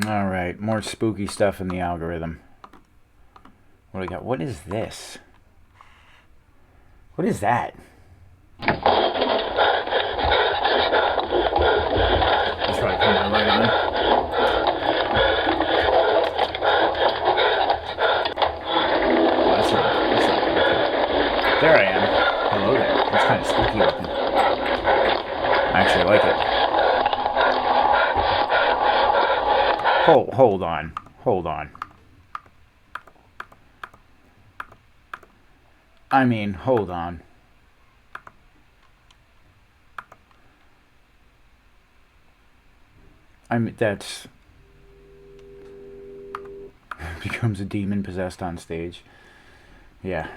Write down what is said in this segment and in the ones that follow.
Alright, more spooky stuff in the algorithm. What do we got? What is this? What is that? Let's try to put my light on. Oh, that's not good. There I am. Hello there. It's kind of spooky looking. I actually like it. Hold on. Hold on. I mean, hold on. That's... becomes a demon possessed on stage. Yeah.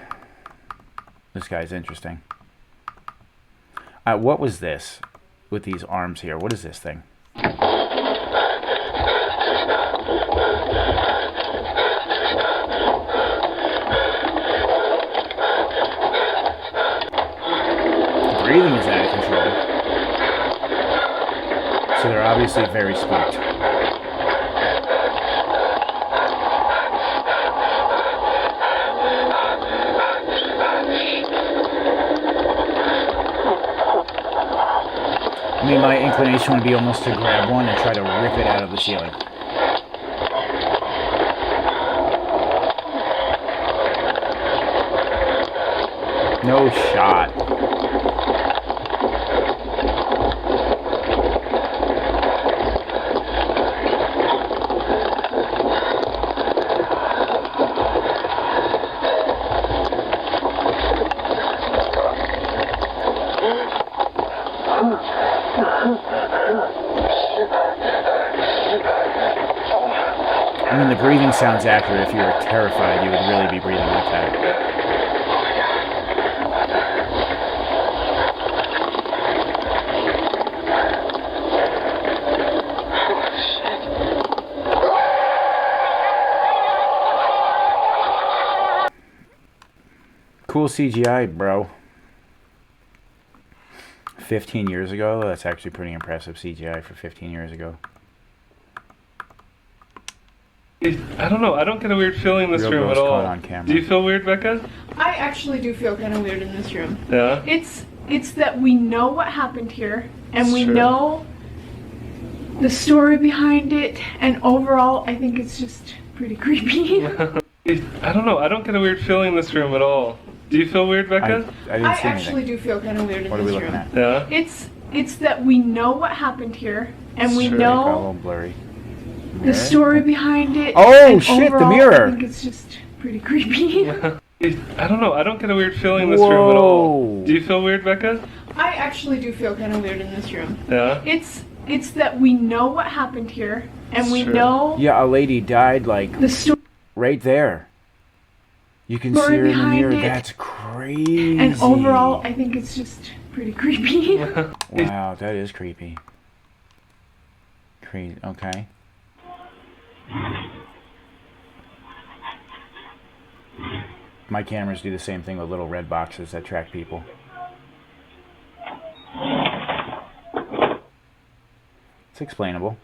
This guy's interesting. What was this? With these arms here. What is this thing? Breathing is out of control. So they're obviously very spooked. I mean, my inclination would be almost to grab one and try to rip it out of the ceiling. No shot. I mean, the breathing sounds accurate. If you were terrified, you would really be breathing like that. Cool CGI, bro. 15 years ago? That's actually pretty impressive CGI for 15 years ago. I don't know. I don't get a weird feeling in this room at all. On camera. Do you feel weird, Becca? I actually do feel kind of weird in this room. Yeah? It's that we know what happened here, and we know the story behind it, and overall, I think it's just pretty creepy. I don't know. I don't get a weird feeling in this room at all. Do you feel weird, Becca? I actually do feel kind of weird in this room. What are we looking at? Yeah? It's that we know what happened here, and we A know little blurry. the story behind it. Oh shit! Overall, the mirror. I think it's just pretty creepy. I don't know. I don't get a weird feeling in this room at all. Do you feel weird, Becca? I actually do feel kind of weird in this room. Yeah? It's that we know what happened here, and we know. Yeah, a lady died like the story right there. You can see her in the mirror. That's crazy. And overall, I think it's just pretty creepy. Wow, that is creepy. Crazy. Okay. My cameras do the same thing with little red boxes that track people. It's explainable.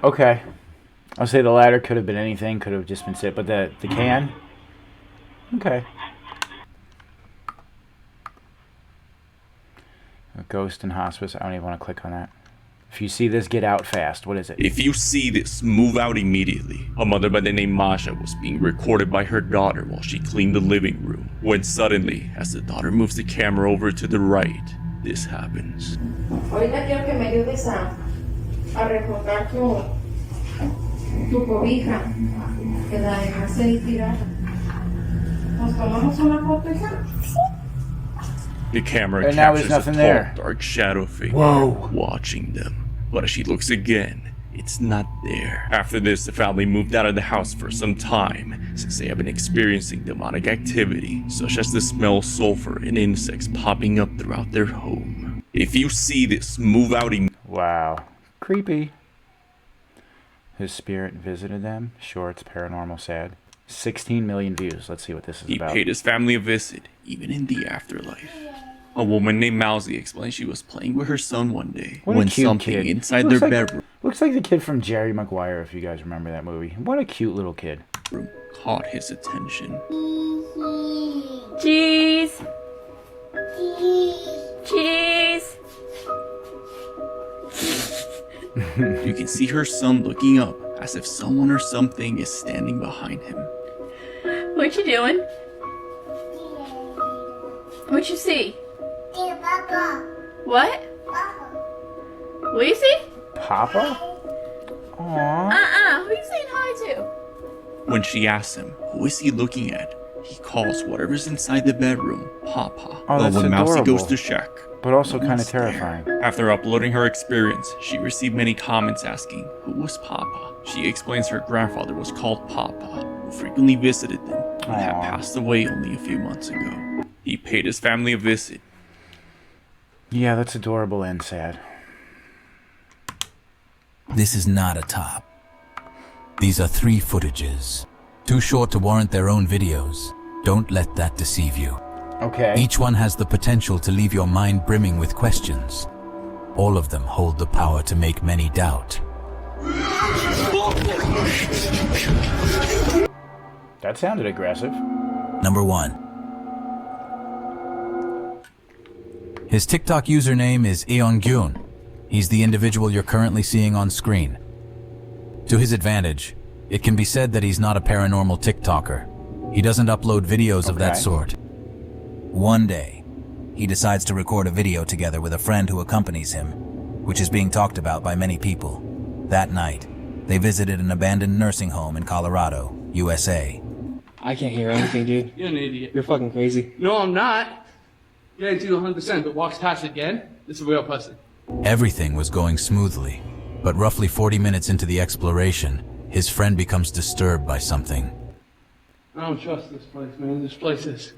Okay. I'll say the ladder could have been anything, could have just been sit, but the can? Okay. A ghost in hospice, I don't even want to click on that. If you see this, get out fast. What is it? If you see this, move out immediately. A mother by the name Masha was being recorded by her daughter while she cleaned the living room. When suddenly, as the daughter moves the camera over to the right, this happens. Ahorita quiero que me ayudes a recoger tu cobija. Que la dejaste ahí tirada. ¿Nos tomamos una foto, hija? The camera And now captures there's nothing a there. tall, dark shadow figure Whoa. watching them. But as she looks again, it's not there. After this, the family moved out of the house for some time, since they have been experiencing demonic activity, such as the smell of sulfur and insects popping up throughout their home. If you see this, move out immediately. Wow. Creepy. His spirit visited them. Sure, it's paranormal sad. 16 million views. Let's see what this is He about. paid his family a visit, even in the afterlife. A woman named Mousy explained she was playing with her son one day What a when cute something kid. inside Looks their like- bedroom Looks like the kid from Jerry Maguire, if you guys remember that movie. What a cute little kid. caught his attention. Cheese. Cheese. You can see her son looking up as if someone or something is standing behind him. What you doing? What you see? What? What you see? Papa? Aww. Who you saying hi to? When she asks him, who is he looking at? He calls whatever's inside the bedroom, Papa. Oh, but that's when Mousy adorable. goes to check, But also no kind of one's there. terrifying. After uploading her experience, she received many comments asking, who was Papa? She explains her grandfather was called Papa, who frequently visited them, but had Aw. passed away only a few months ago. He paid his family a visit. Yeah, that's adorable and sad. This is not a top. These are 3 footages. Too short to warrant their own videos. Don't let that deceive you. Okay. Each one has the potential to leave your mind brimming with questions. All of them hold the power to make many doubt. That sounded aggressive. Number 1. His TikTok username is AgentGhost. He's the individual you're currently seeing on screen. To his advantage, it can be said that he's not a paranormal TikToker. He doesn't upload videos of that Okay. sort. One day, he decides to record a video together with a friend who accompanies him, which is being talked about by many people. That night, they visited an abandoned nursing home in Colorado, USA. I can't hear anything, dude. You're an idiot. You're fucking crazy. No, I'm not. Guarantee you 100%, but walks past again, it's a real person. Everything was going smoothly, but roughly 40 minutes into the exploration, his friend becomes disturbed by something. I don't trust this place, man. This place is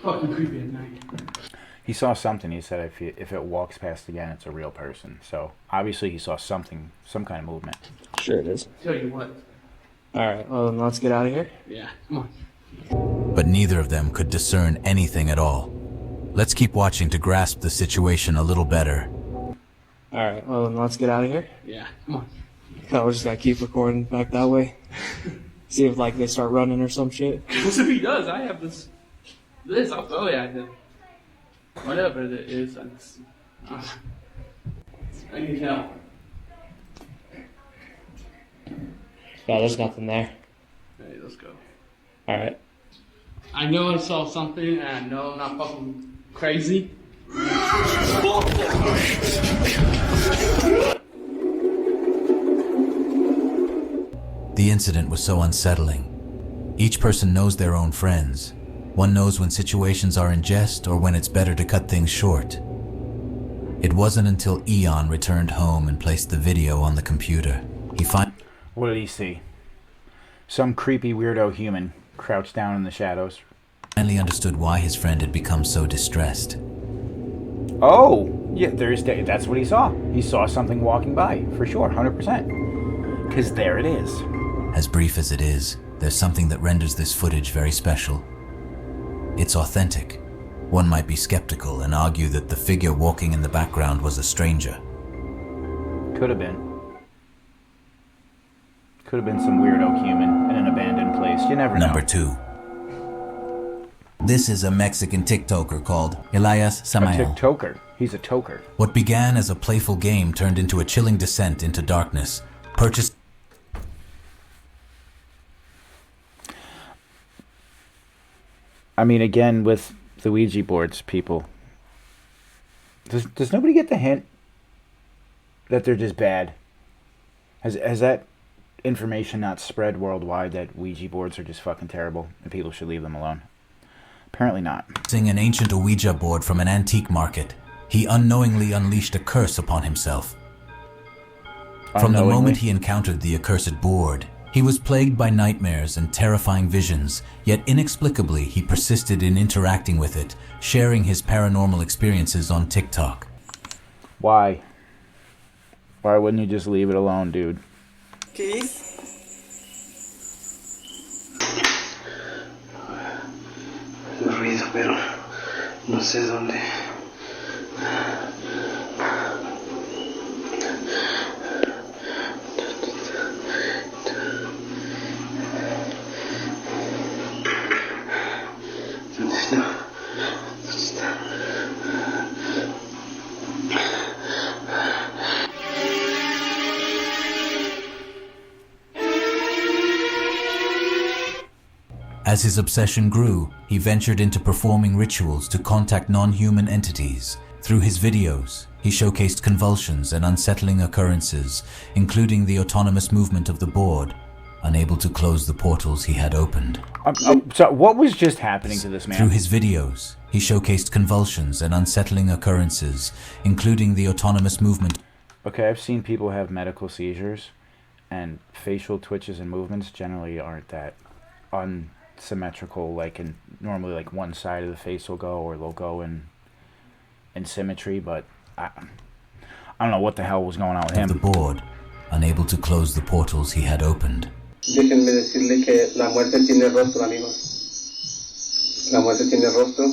fucking creepy at night. He saw something. He said if it walks past again, it's a real person. So obviously he saw something, some kind of movement. Sure it is. Tell you what. Alright, well then let's get out of here. Yeah, come on. But neither of them could discern anything at all. Let's keep watching to grasp the situation a little better. Alright, well then let's get out of here. Yeah, come on. We're just gonna keep recording back that way. See if like they start running or some shit. What if he does? I have this. I'll throw it at him. Whatever it is, I need help. Yeah, there's nothing there. Hey, let's go. Alright. I know I saw something, and I know I'm not fucking crazy. The incident was so unsettling. Each person knows their own friends. One knows when situations are in jest or when it's better to cut things short. It wasn't until Eon returned home and placed the video on the computer. What did he see? Some creepy weirdo human crouched down in the shadows. Finally understood why his friend had become so distressed. Oh, yeah, that's what he saw. He saw something walking by, for sure, 100%. Because there it is. As brief as it is, there's something that renders this footage very special. It's authentic. One might be skeptical and argue that the figure walking in the background was a stranger. Could have been. Could have been some weirdo human in an abandoned place. You never know. Number 2. This is a Mexican TikToker called Elias A Samael. TikToker. He's a toker. What began as a playful game turned into a chilling descent into darkness. Purchased. I mean, again, with the Ouija boards, people. Does nobody get the hint that they're just bad? Has that information not spread worldwide that Ouija boards are just fucking terrible and people should leave them alone. Apparently not. Using an ancient Ouija board from an antique market, he unknowingly unleashed a curse upon himself. From the moment he encountered the accursed board, he was plagued by nightmares and terrifying visions, yet inexplicably he persisted in interacting with it, sharing his paranormal experiences on TikTok. Why? Why wouldn't you just leave it alone, dude? ¿Qué es? Ruido, pero no sé dónde. ¿Dónde está? ¿Dónde está? As his obsession grew, he ventured into performing rituals to contact non-human entities. Through his videos, he showcased convulsions and unsettling occurrences, including the autonomous movement of the board, unable to close the portals he had opened. So what was just happening to this man? Through his videos, he showcased convulsions and unsettling occurrences, including the autonomous movement. Okay, I've seen people have medical seizures, and facial twitches and movements generally aren't that unsymmetrical. Like, normally like one side of the face will go, or they'll go in symmetry, but I don't know what the hell was going on with him. The board, unable to close the portals he had opened. Déjenme decirle que la muerte tiene rostro, amigos. La muerte tiene rostro.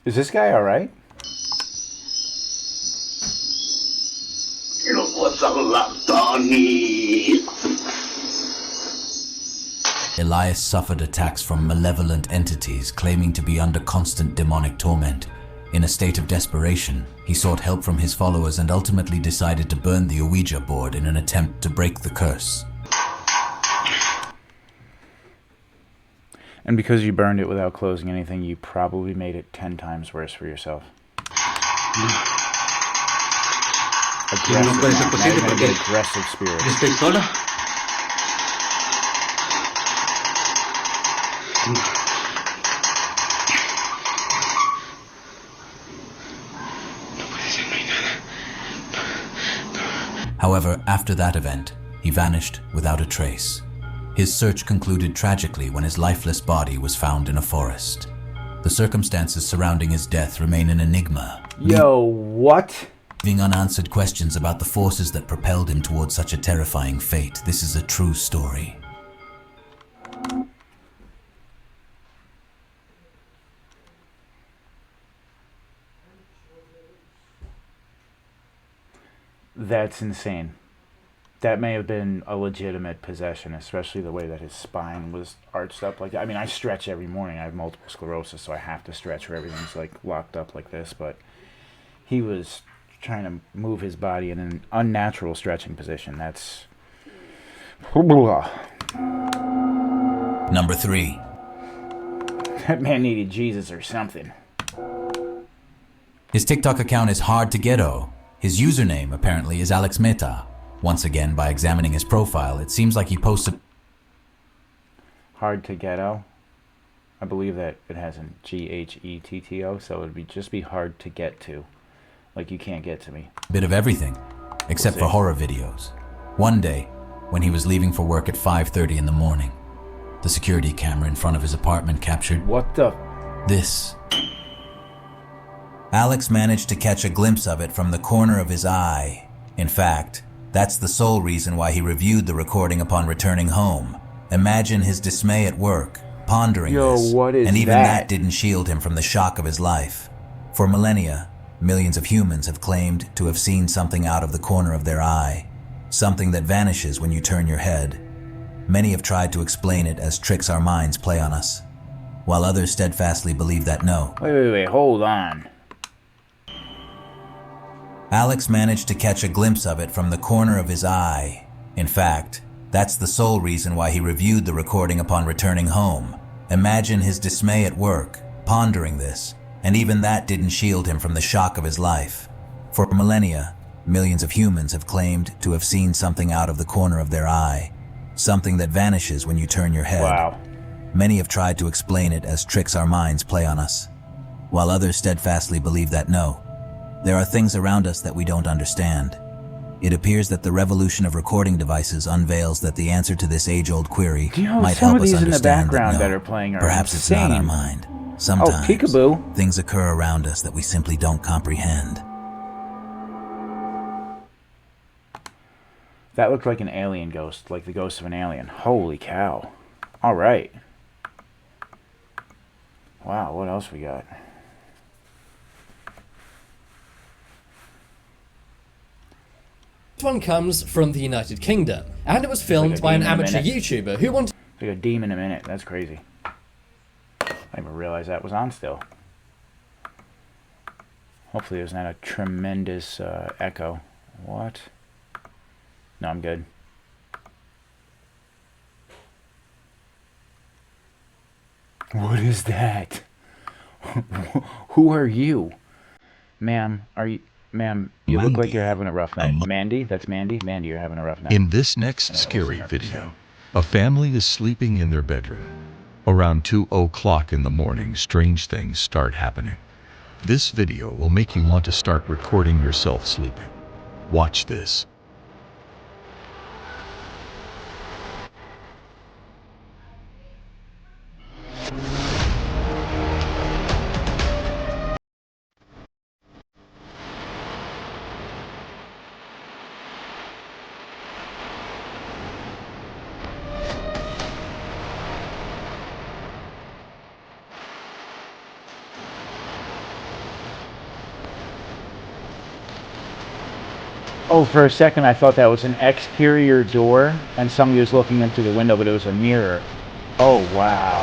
Is this guy alright? Elias suffered attacks from malevolent entities claiming to be under constant demonic torment. In a state of desperation, he sought help from his followers and ultimately decided to burn the Ouija board in an attempt to break the curse. And because you burned it without closing anything, you probably made it 10 times worse for yourself. Aggressive spirit. Estoy sola. However, after that event, he vanished without a trace. His search concluded tragically when his lifeless body was found in a forest. The circumstances surrounding his death remain an enigma. Yo, what? Leaving unanswered questions about the forces that propelled him towards such a terrifying fate. This is a true story. That's insane. That may have been a legitimate possession, especially the way that his spine was arched up like that. I mean, I stretch every morning. I have multiple sclerosis, so I have to stretch where everything's like locked up like this. But he was trying to move his body in an unnatural stretching position. That's... Number 3. That man needed Jesus or something. His TikTok account is hard to ghetto. His username, apparently, is Alex Meta. Once again, by examining his profile, it seems like he posted... Hard to ghetto? I believe that it has a G-H-E-T-T-O, so it would just be hard to get to. Like, you can't get to me. A bit of everything, except for horror videos. One day, when he was leaving for work at 5:30 in the morning, the security camera in front of his apartment captured... What the... This. Alex managed to catch a glimpse of it from the corner of his eye. In fact, that's the sole reason why he reviewed the recording upon returning home. Imagine his dismay at work, pondering this. What is and even that? that didn't shield him from the shock of his life. For millennia, millions of humans have claimed to have seen something out of the corner of their eye, something that vanishes when you turn your head. Many have tried to explain it as tricks our minds play on us, while others steadfastly believe that no. Wait, hold on. Alex managed to catch a glimpse of it from the corner of his eye. In fact, that's the sole reason why he reviewed the recording upon returning home. Imagine his dismay at work, pondering this, and even that didn't shield him from the shock of his life. For millennia, millions of humans have claimed to have seen something out of the corner of their eye, something that vanishes when you turn your head. Wow. Many have tried to explain it as tricks our minds play on us, while others steadfastly believe that no. There are things around us that we don't understand. It appears that the revolution of recording devices unveils that the answer to this age-old query might help us understand that no, that are playing are perhaps insane. it's not our mind. Sometimes peekaboo. things occur around us that we simply don't comprehend. That looked like an alien ghost, like the ghost of an alien. Holy cow. All right. Wow, what else we got? This one comes from the United Kingdom, and it was filmed by an amateur YouTuber who wanted... It's like a demon a minute. That's crazy. I didn't even realize that was on still. Hopefully there's not a tremendous echo. What? No, I'm good. What is that? Who are you? Ma'am, Ma'am, you look like you're having a rough night. Mandy? That's Mandy? Mandy, you're having a rough night. In this next scary video, a family is sleeping in their bedroom. Around 2:00 in the morning, strange things start happening. This video will make you want to start recording yourself sleeping. Watch this. Oh, for a second I thought that was an exterior door and somebody was looking in through the window, but it was a mirror. Oh, wow.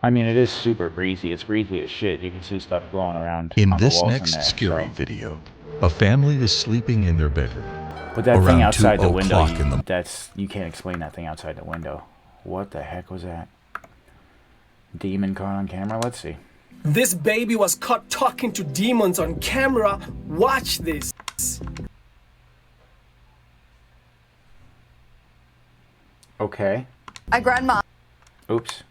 I mean, it is super breezy. It's breezy as shit. You can see stuff glowing around In on the this walls next in there, scary video, a family is sleeping in their bedroom. But that Around thing outside the 2:00 window, in the you can't explain that thing outside the window. What the heck was that? Demon caught on camera? Let's see. This baby was caught talking to demons on camera. Watch this. Okay. A grandma. Oops.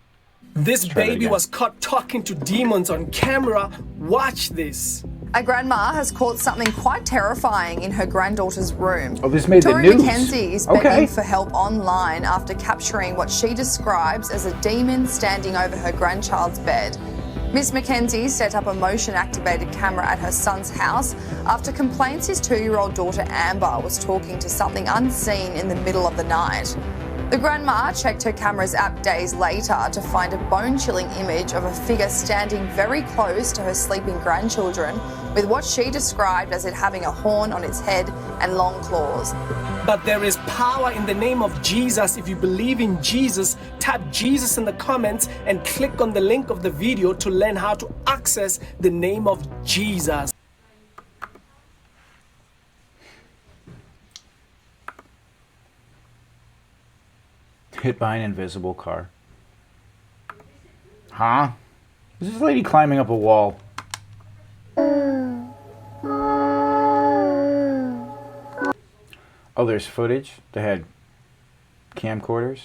This baby was caught talking to demons on camera. Watch this. A grandma has caught something quite terrifying in her granddaughter's room. Oh, this made Tori the news. McKenzie is begging for help online after capturing what she describes as a demon standing over her grandchild's bed. Miss McKenzie set up a motion-activated camera at her son's house after complaints his 2-year-old daughter Amber was talking to something unseen in the middle of the night. The grandma checked her camera's app days later to find a bone-chilling image of a figure standing very close to her sleeping grandchildren, with what she described as it having a horn on its head and long claws. But there is power in the name of Jesus. If you believe in Jesus, tap Jesus in the comments and click on the link of the video to learn how to access the name of Jesus. Hit by an invisible car. Huh? Is this lady climbing up a wall? Oh, there's footage. They had camcorders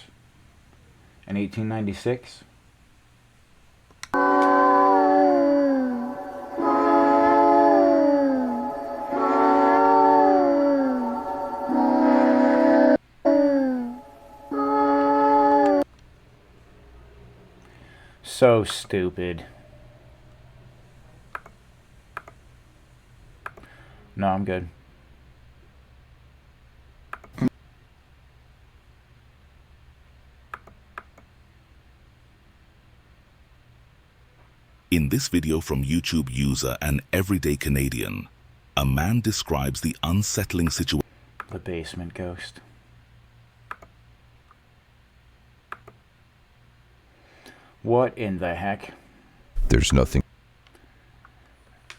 in 1896. So stupid. No, I'm good. In this video from YouTube user and everyday Canadian, a man describes the unsettling situation. The basement ghost. What in the heck? There's nothing.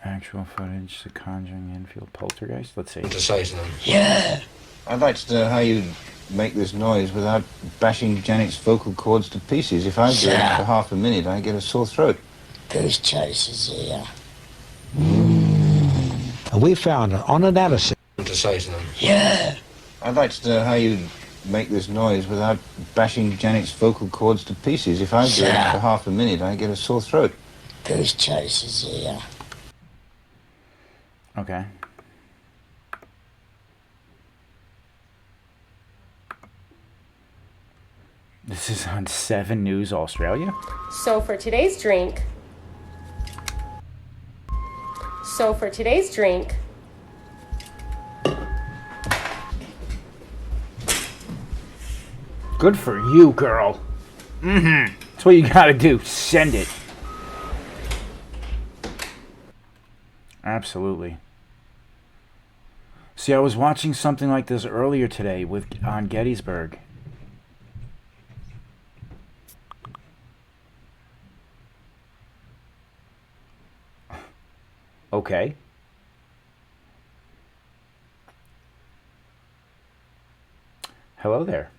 Actual footage, The Conjuring, Enfield, Poltergeist. Let's see. To say something. Yeah. I'd like to know how you make this noise without bashing Janet's vocal cords to pieces. If I do it for half a minute, I get a sore throat. Goose chasers here. And we found on analysis. To say something. Yeah. I'd like to know how you make this noise without bashing Janet's vocal cords to pieces. If I do it for half a minute, I get a sore throat. Goose chasers here. Okay. This is on 7 News Australia. So for today's drink. Good for you, girl. That's what you gotta do. Send it. Absolutely. See, I was watching something like this earlier today on Gettysburg. Okay. Hello there.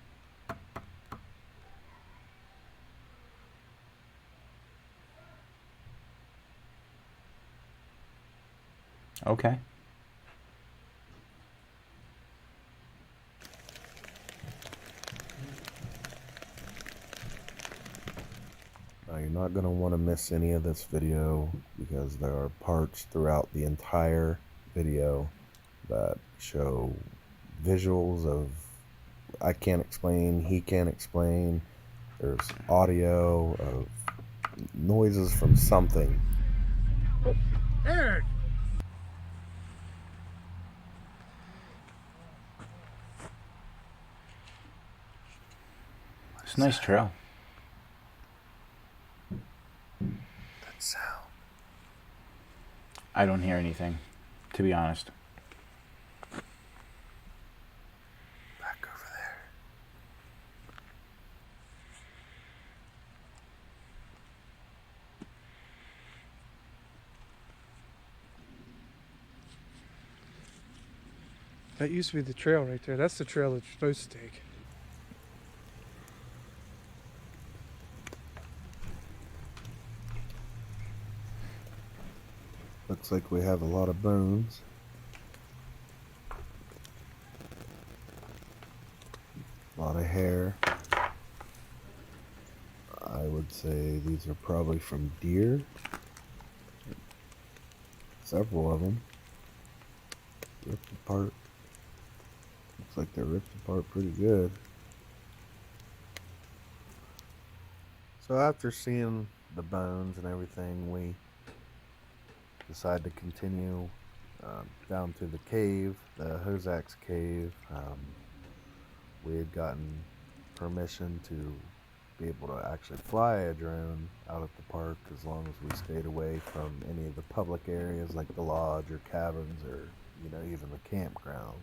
Okay. Now you're not going to want to miss any of this video because there are parts throughout the entire video that show visuals of I can't explain, he can't explain. There's audio of noises from something. Eric! It's a nice trail. That sound. I don't hear anything, to be honest. Back over there. That used to be the trail right there. That's the trail that you're supposed to take. Looks like we have a lot of bones. A lot of hair. I would say these are probably from deer. Several of them. Ripped apart. Looks like they're ripped apart pretty good. So after seeing the bones and everything, we decided to continue down to the cave, the Hozak's cave. We had gotten permission to be able to actually fly a drone out at the park as long as we stayed away from any of the public areas like the lodge or cabins or, you know, even the campgrounds.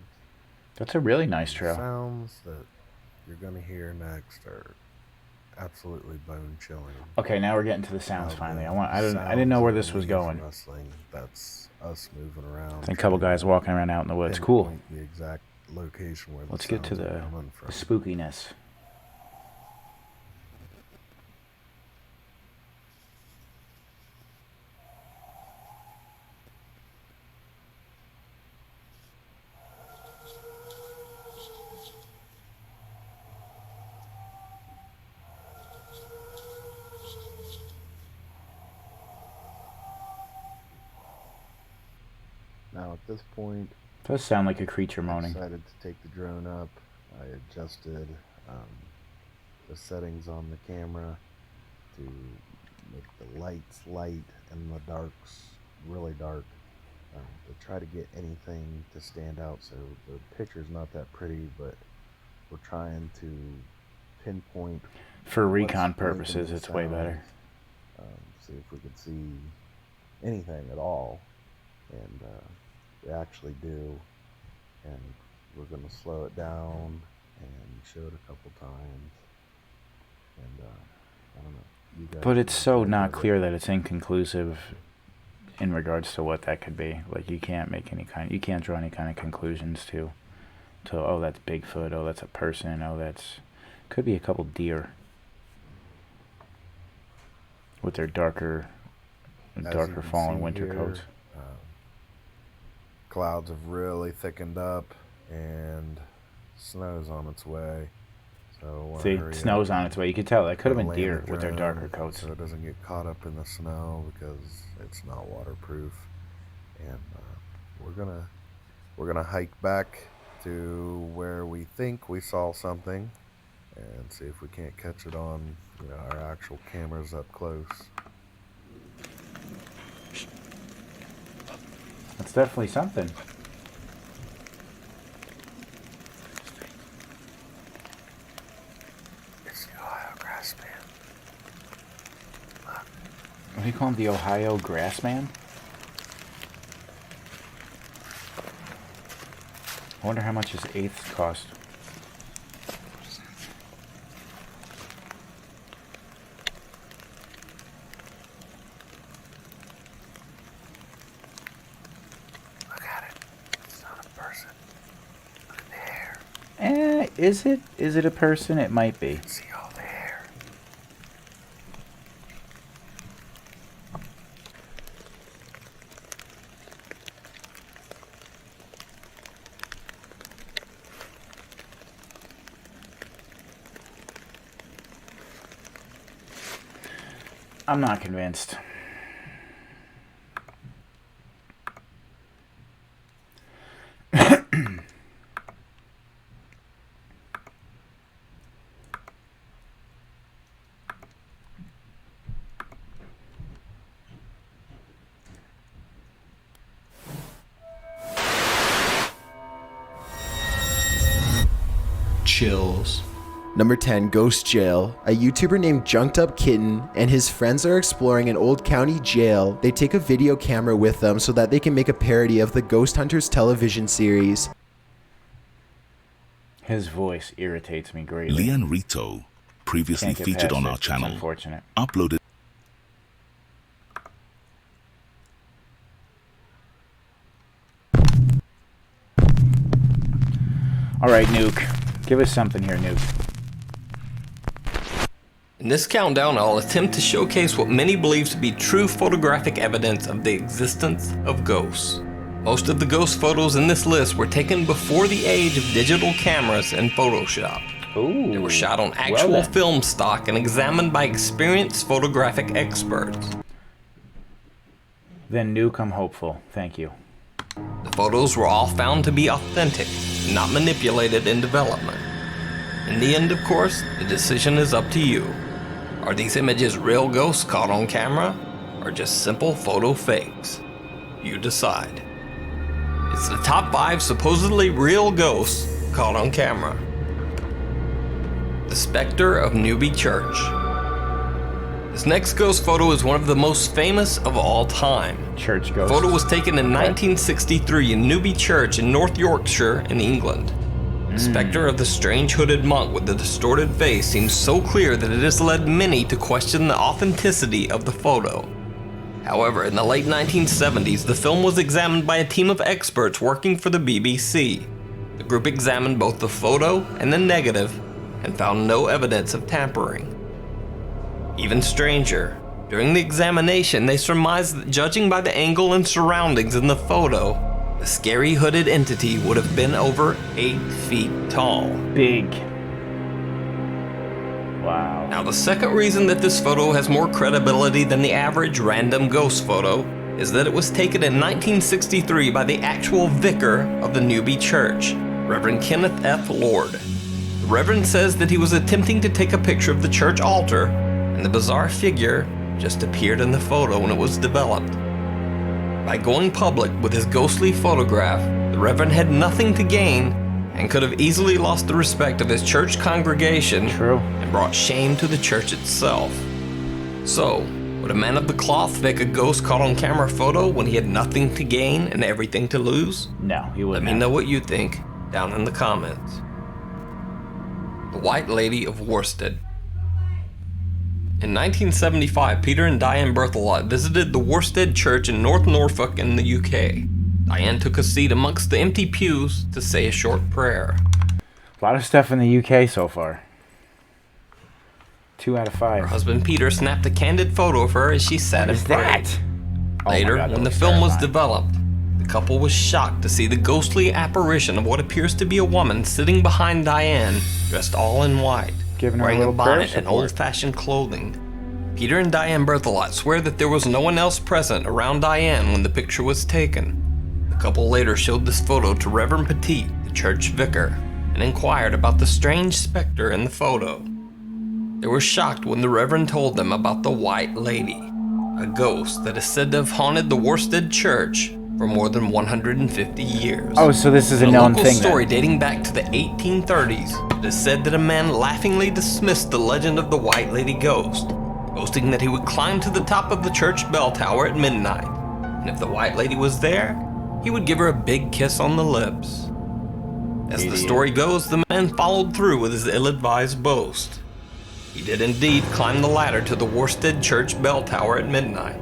That's a really nice trail. The sounds that you're going to hear next are absolutely bone chilling. Okay, now we're getting to the sounds finally. I didn't know where this was going. Wrestling, that's us moving around. And a couple guys walking around out in the woods. Cool. The exact location where Let's get to the spookiness. Now at this point, It does sound like a creature moaning. I decided to take the drone up. I adjusted the settings on the camera to make the lights light and the darks really dark, to try to get anything to stand out. So the picture's not that pretty, but we're trying to pinpoint. For recon purposes, it's way better. See if we could see anything at all. And we actually do. And we're going to slow it down and show it a couple times. And I don't know. You guys But it's can so look not at clear it. that it's inconclusive in regards to what that could be. Like, you can't draw any kind of conclusions to oh, that's Bigfoot, oh, that's a person, oh, could be a couple deer with their darker fall and winter coats. Clouds have really thickened up and snow's on its way. So See, snow's on its way. You could tell that could have been deer with their drone darker coats. so it doesn't get caught up in the snow because it's not waterproof. And we're gonna hike back to where we think we saw something and see if we can't catch it on, our actual cameras up close. That's definitely something. It's the Ohio Grassman. What do you call him? The Ohio Grassman? I wonder how much his eighths cost. Look at it. It's not a person. Look at the hair. Is it? Is it a person? It might be. See all the hair. I'm not convinced. Chills. Number 10, Ghost Jail. A YouTuber named Junked Up Kitten and his friends are exploring an old county jail. They take a video camera with them so that they can make a parody of the Ghost Hunters television series. His voice irritates me greatly. Leanne Rito, previously Can't get featured past on it. our It's channel, unfortunate. uploaded. All right, Nuke. Give us something here, Nuke. In this countdown, I'll attempt to showcase what many believe to be true photographic evidence of the existence of ghosts. Most of the ghost photos in this list were taken before the age of digital cameras and Photoshop. Ooh, they were shot on actual film stock and examined by experienced photographic experts. Then Nuke, I'm hopeful. Thank you. The photos were all found to be authentic, not manipulated in development. In the end, of course, the decision is up to you. Are these images real ghosts caught on camera, or just simple photo fakes? You decide. It's the top 5 supposedly real ghosts caught on camera. The Spectre of Newby Church. This next ghost photo is one of the most famous of all time. Church The ghost. photo was taken in 1963 in Newby Church in North Yorkshire in England. The specter of the strange hooded monk with the distorted face seems so clear that it has led many to question the authenticity of the photo. However, in the late 1970s, the film was examined by a team of experts working for the BBC. The group examined both the photo and the negative and found no evidence of tampering. Even stranger, during the examination, they surmised that judging by the angle and surroundings in the photo, the scary hooded entity would have been over 8 feet tall. Big. Wow. Now, the second reason that this photo has more credibility than the average random ghost photo is that it was taken in 1963 by the actual vicar of the Newby Church, Reverend Kenneth F. Lord. The Reverend says that he was attempting to take a picture of the church altar, and the bizarre figure just appeared in the photo when it was developed. By going public with his ghostly photograph, the Reverend had nothing to gain and could have easily lost the respect of his church congregation and brought shame to the church itself. So, Would a man of the cloth fake a ghost caught on camera photo when he had nothing to gain and everything to lose? No, he wouldn't. Let me know what you think down in the comments. The White Lady of Worsted. In 1975, Peter and Diane Berthelot visited the Worsted Church in North Norfolk in the UK. Diane took a seat amongst the empty pews to say a short prayer. A lot of stuff in the UK so far. 2 out of 5. Her husband Peter snapped a candid photo of her as she sat and prayed. Later, when the film was developed, the couple was shocked to see the ghostly apparition of what appears to be a woman sitting behind Diane, dressed all in white, wearing a bonnet and old-fashioned clothing. Peter and Diane Berthelot swear that there was no one else present around Diane when the picture was taken. The couple later showed this photo to Reverend Petit, the church vicar, and inquired about the strange specter in the photo. They were shocked when the Reverend told them about the White Lady, a ghost that is said to have haunted the Worsted Church for more than 150 years. Oh, so this is a known thing. A local story dating back to the 1830s, it is said that a man laughingly dismissed the legend of the White Lady ghost, boasting that he would climb to the top of the church bell tower at midnight, and if the White Lady was there, he would give her a big kiss on the lips. As the story goes, the man followed through with his ill-advised boast. He did indeed climb the ladder to the Worsted Church bell tower at midnight.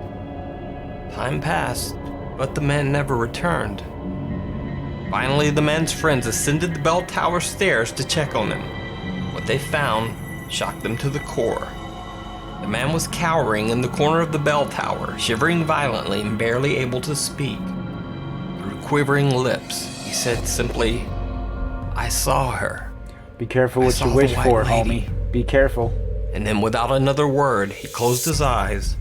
Time passed, but the man never returned. Finally, the man's friends ascended the bell tower stairs to check on him. What they found shocked them to the core. The man was cowering in the corner of the bell tower, shivering violently and barely able to speak. Through quivering lips, he said simply, "I saw her." Be careful what you wish for, homie. Be careful. And then without another word, he closed his eyes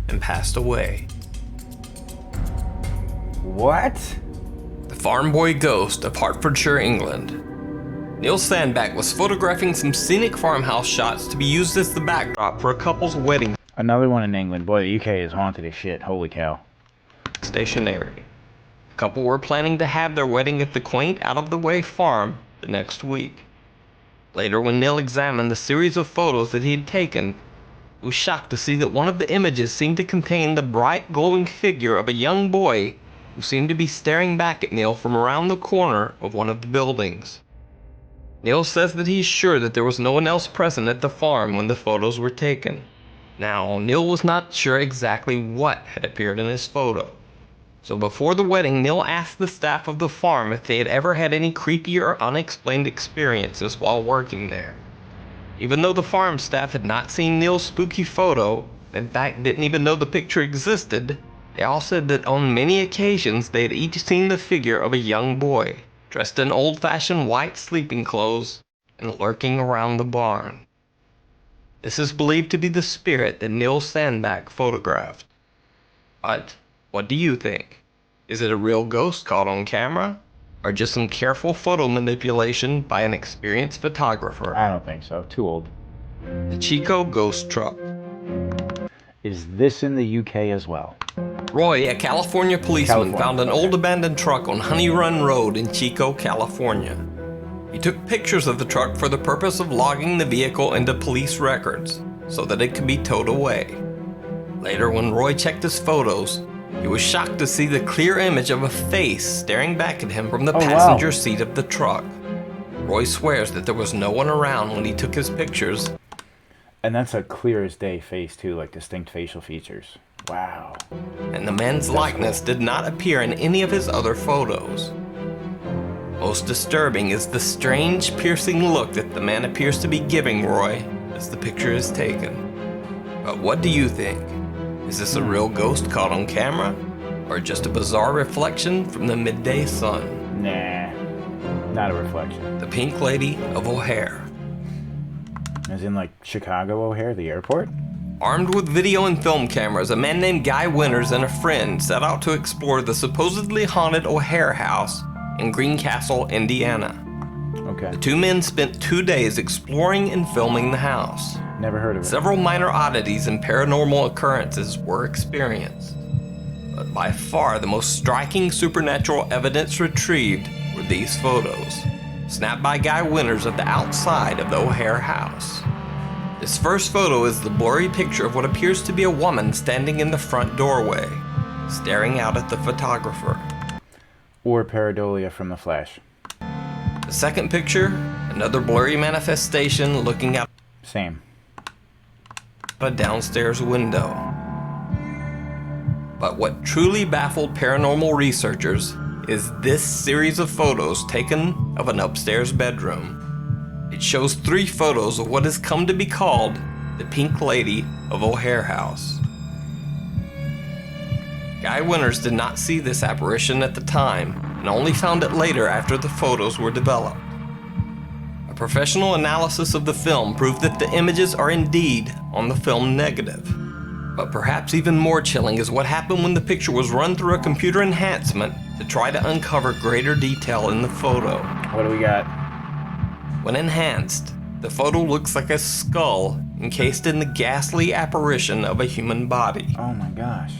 and passed away. What? The Farm Boy Ghost of Hertfordshire, England. Neil Sandbach was photographing some scenic farmhouse shots to be used as the backdrop for a couple's wedding. Another one in England. Boy, the UK is haunted as shit. Holy cow. Stationary. The couple were planning to have their wedding at the quaint, out-of-the-way farm the next week. Later, when Neil examined the series of photos that he had taken, he was shocked to see that one of the images seemed to contain the bright, glowing figure of a young boy who seemed to be staring back at Neil from around the corner of one of the buildings. Neil says that he's sure that there was no one else present at the farm when the photos were taken. Now, Neil was not sure exactly what had appeared in his photo. So before the wedding, Neil asked the staff of the farm if they had ever had any creepy or unexplained experiences while working there. Even though the farm staff had not seen Neil's spooky photo, in fact didn't even know the picture existed, they all said that on many occasions they had each seen the figure of a young boy, dressed in old-fashioned white sleeping clothes, and lurking around the barn. This is believed to be the spirit that Neil Sandbach photographed. But what do you think? Is it a real ghost caught on camera? Or just some careful photo manipulation by an experienced photographer? I don't think so. Too old. The Chico Ghost Truck. Is this in the UK as well? Roy, a California policeman, found an old abandoned truck on Honey Run Road in Chico, California. He took pictures of the truck for the purpose of logging the vehicle into police records so that it could be towed away. Later, when Roy checked his photos, he was shocked to see the clear image of a face staring back at him from the passenger seat of the truck. Roy swears that there was no one around when he took his pictures. And that's a clear as day face too, like distinct facial features. Wow. And the man's likeness did not appear in any of his other photos. Most disturbing is the strange, piercing look that the man appears to be giving Roy as the picture is taken. But what do you think? Is this a real ghost caught on camera? Or just a bizarre reflection from the midday sun? Nah, not a reflection. The Pink Lady of O'Hare. As in like Chicago O'Hare, the airport? Armed with video and film cameras, a man named Guy Winters and a friend set out to explore the supposedly haunted O'Hare house in Greencastle, Indiana. Okay. The two men spent 2 days exploring and filming the house. Never heard of it. Several minor oddities and paranormal occurrences were experienced. But by far the most striking supernatural evidence retrieved were these photos, snapped by Guy Winters of the outside of the O'Hare house. His first photo is the blurry picture of what appears to be a woman standing in the front doorway, staring out at the photographer. Or pareidolia from The Flash. The second picture, another blurry manifestation looking out Same. a downstairs window. But what truly baffled paranormal researchers is this series of photos taken of an upstairs bedroom. It shows 3 photos of what has come to be called the Pink Lady of O'Hare House. Guy Winters did not see this apparition at the time and only found it later after the photos were developed. A professional analysis of the film proved that the images are indeed on the film negative. But perhaps even more chilling is what happened when the picture was run through a computer enhancement to try to uncover greater detail in the photo. What do we got? When enhanced, the photo looks like a skull encased in the ghastly apparition of a human body. Oh my gosh.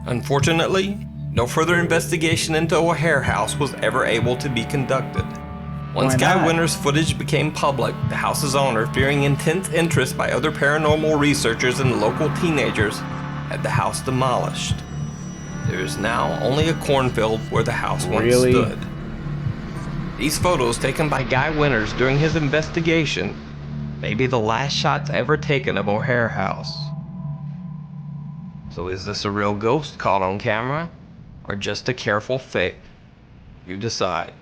Unfortunately, no further investigation into O'Hare House was ever able to be conducted. Once Guy Winters' footage became public, the house's owner, fearing intense interest by other paranormal researchers and local teenagers, had the house demolished. There is now only a cornfield where the house once stood. These photos taken by Guy Winters during his investigation may be the last shots ever taken of O'Hare House. So is this a real ghost caught on camera, or just a careful fake? You decide.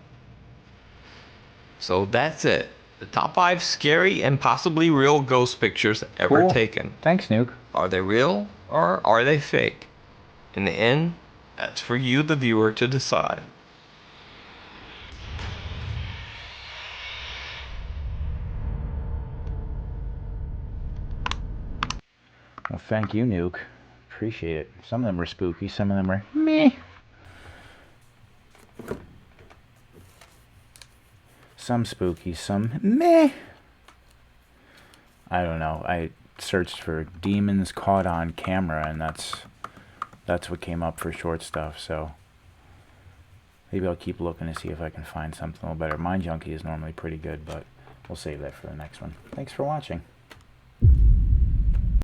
So that's it. The top 5 scary and possibly real ghost pictures ever taken. Thanks, Nuke. Are they real or are they fake? In the end, that's for you, the viewer, to decide. Well, thank you, Nuke. Appreciate it. Some of them were spooky, some of them were meh. Some spooky, some meh. I don't know. I searched for demons caught on camera, and that's what came up for short stuff. So maybe I'll keep looking to see if I can find something a little better. Mind Junkie is normally pretty good, but we'll save that for the next one. Thanks for watching.